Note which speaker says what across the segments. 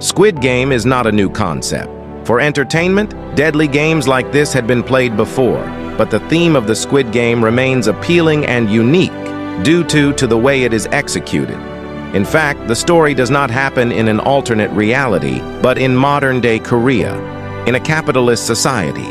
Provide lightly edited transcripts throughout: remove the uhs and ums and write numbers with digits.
Speaker 1: Squid Game is not a new concept. For entertainment, deadly games like this had been played before, but the theme of the Squid Game remains appealing and unique due to the way it is executed. In fact, the story does not happen in an alternate reality, but in modern-day Korea, in a capitalist society.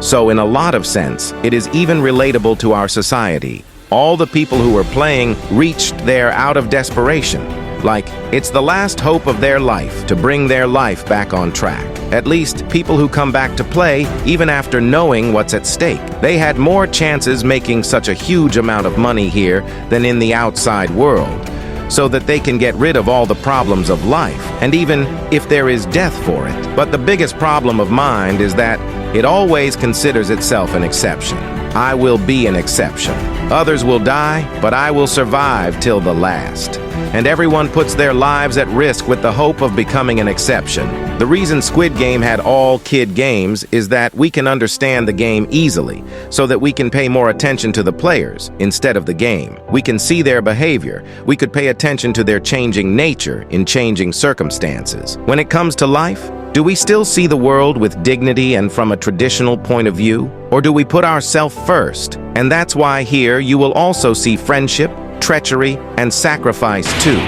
Speaker 1: So in a lot of sense, it is even relatable to our society. All the people who were playing reached there out of desperation. Like, it's the last hope of their life to bring their life back on track. At least, people who come back to play, even after knowing what's at stake. They had more chances making such a huge amount of money here than in the outside world, so that they can get rid of all the problems of life, and even if there is death for it. But the biggest problem of mind is that it always considers itself an exception. I will be an exception. Others will die, but I will survive till the last. And everyone puts their lives at risk with the hope of becoming an exception. The reason Squid Game had all kid games is that we can understand the game easily, so that we can pay more attention to the players instead of the game. We can see their behavior. We could pay attention to their changing nature in changing circumstances. When it comes to life, do we still see the world with dignity and from a traditional point of view? Or do we put ourselves first? And that's why here you will also see friendship, treachery, and sacrifice too.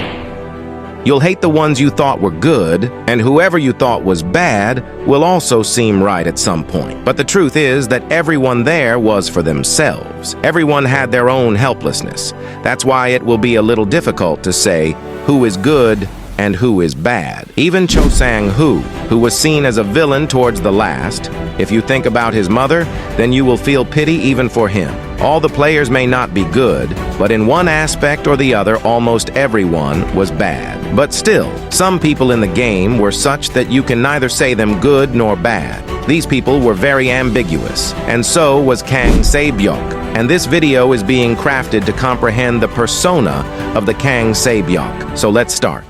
Speaker 1: You'll hate the ones you thought were good, and whoever you thought was bad will also seem right at some point. But the truth is that everyone there was for themselves. Everyone had their own helplessness. That's why it will be a little difficult to say who is good and who is bad. Even Cho Sang-woo, who was seen as a villain towards the last, if you think about his mother, then you will feel pity even for him. All the players may not be good, but in one aspect or the other, almost everyone was bad. But still, some people in the game were such that you can neither say them good nor bad. These people were very ambiguous, and so was Kang Sae-Byeok. And this video is being crafted to comprehend the persona of the Kang Sae-Byeok. So let's start.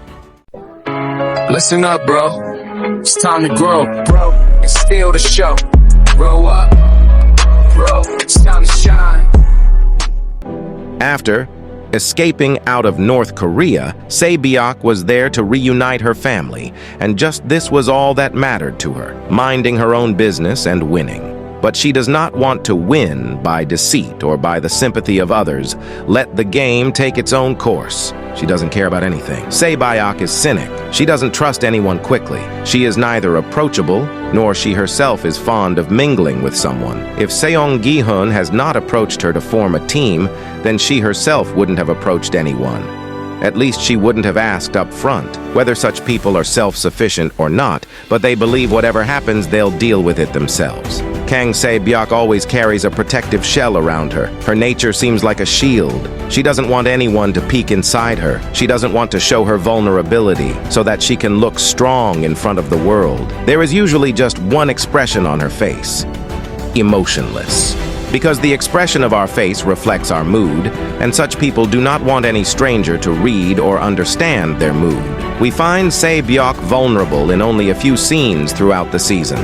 Speaker 2: Listen up, bro. It's time to grow, bro, and steal the show. Grow up, bro. It's time to shine.
Speaker 1: After escaping out of North Korea, Sae-Byok was there to reunite her family, and just this was all that mattered to her, minding her own business and winning. But she does not want to win by deceit or by the sympathy of others. Let the game take its own course. She doesn't care about anything. Sae-Byok is cynic. She doesn't trust anyone quickly. She is neither approachable, nor she herself is fond of mingling with someone. If Gi-hun has not approached her to form a team, then she herself wouldn't have approached anyone. At least she wouldn't have asked up front, whether such people are self-sufficient or not, but they believe whatever happens, they'll deal with it themselves. Kang Sae-Byeok always carries a protective shell around her. Her nature seems like a shield. She doesn't want anyone to peek inside her. She doesn't want to show her vulnerability so that she can look strong in front of the world. There is usually just one expression on her face: emotionless. Because the expression of our face reflects our mood, and such people do not want any stranger to read or understand their mood. We find Sae-Byok vulnerable in only a few scenes throughout the season.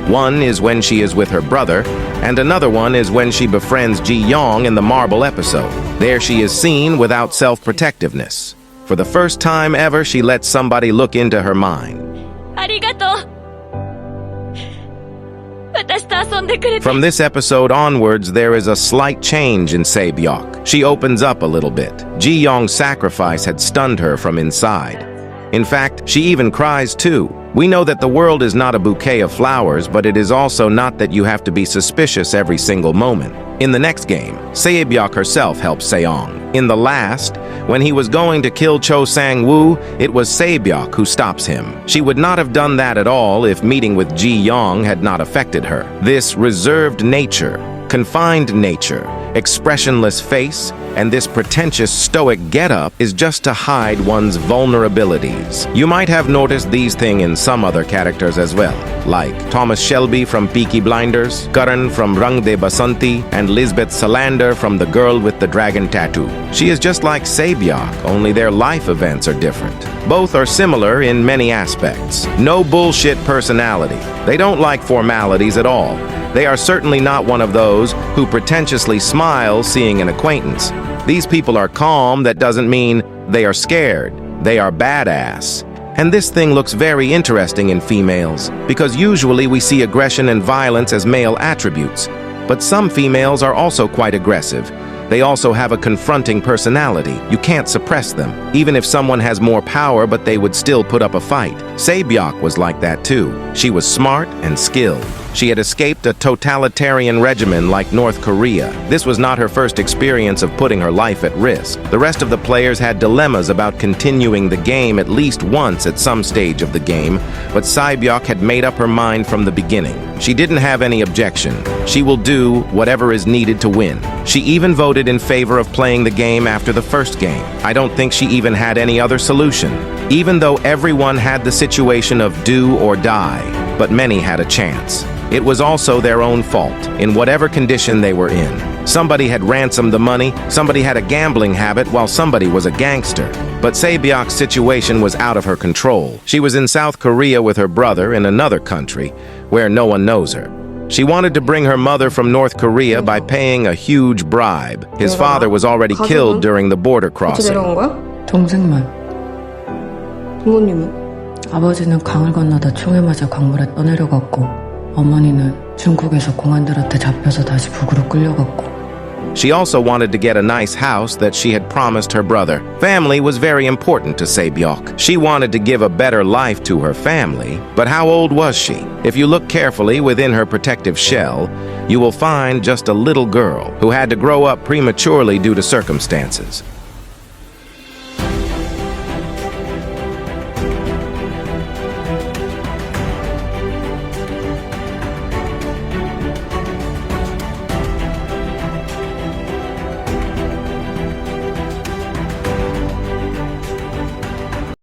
Speaker 1: One is when she is with her brother, and another one is when she befriends Ji-yeong in the marble episode. There she is seen without self-protectiveness. For the first time ever, she lets somebody look into her mind.
Speaker 3: arigato.
Speaker 1: From this episode onwards, there is a slight change in Sae-Byok. She opens up a little bit. Ji-yeong's sacrifice had stunned her from inside. In fact, she even cries too. We know that the world is not a bouquet of flowers, but it is also not that you have to be suspicious every single moment. In the next game, Sae-Byok herself helps Sae-Yeong. In the last, when he was going to kill Cho Sang-woo, it was Sae-Byok who stops him. She would not have done that at all if meeting with Ji-yeong had not affected her. This reserved nature, confined nature, expressionless face, and this pretentious stoic getup is just to hide one's vulnerabilities. You might have noticed these things in some other characters as well, like Thomas Shelby from Peaky Blinders, Karan from Rang de Basanti, and Lisbeth Salander from The Girl with the Dragon Tattoo. She is just like Sae-Byok, only their life events are different. Both are similar in many aspects. No bullshit personality. They don't like formalities at all. They are certainly not one of those who pretentiously smile seeing an acquaintance. These people are calm. That doesn't mean they are scared. They are badass. And this thing looks very interesting in females, because usually we see aggression and violence as male attributes. But some females are also quite aggressive. They also have a confronting personality. You can't suppress them, even if someone has more power, but they would still put up a fight. Sae-Byok was like that too. She was smart and skilled. She had escaped a totalitarian regimen like North Korea. This was not her first experience of putting her life at risk. The rest of the players had dilemmas about continuing the game at least once at some stage of the game, but Sae-Byok had made up her mind from the beginning. She didn't have any objection. She will do whatever is needed to win. She even voted in favor of playing the game after the first game. I don't think she even had any other solution, even though everyone had the situation of do or die, but many had a chance. It was also their own fault, in whatever condition they were in. Somebody had ransomed the money, somebody had a gambling habit, while somebody was a gangster. But Sae-Byok's situation was out of her control. She was in South Korea with her brother in another country, where no one knows her. She wanted to bring her mother from North Korea by paying a huge bribe. His father was already killed during the border crossing.
Speaker 3: 동생만.
Speaker 4: 부모님은?
Speaker 3: 아버지는 강을 건너다 총에 맞아 강물에 떠내려갔고 어머니는 중국에서 공안들한테 잡혀서 다시 북으로 끌려갔고.
Speaker 1: She also wanted to get a nice house that she had promised her brother. Family was very important to Sae-Byok. She wanted to give a better life to her family, but how old was she? If you look carefully within her protective shell, you will find just a little girl who had to grow up prematurely due to circumstances.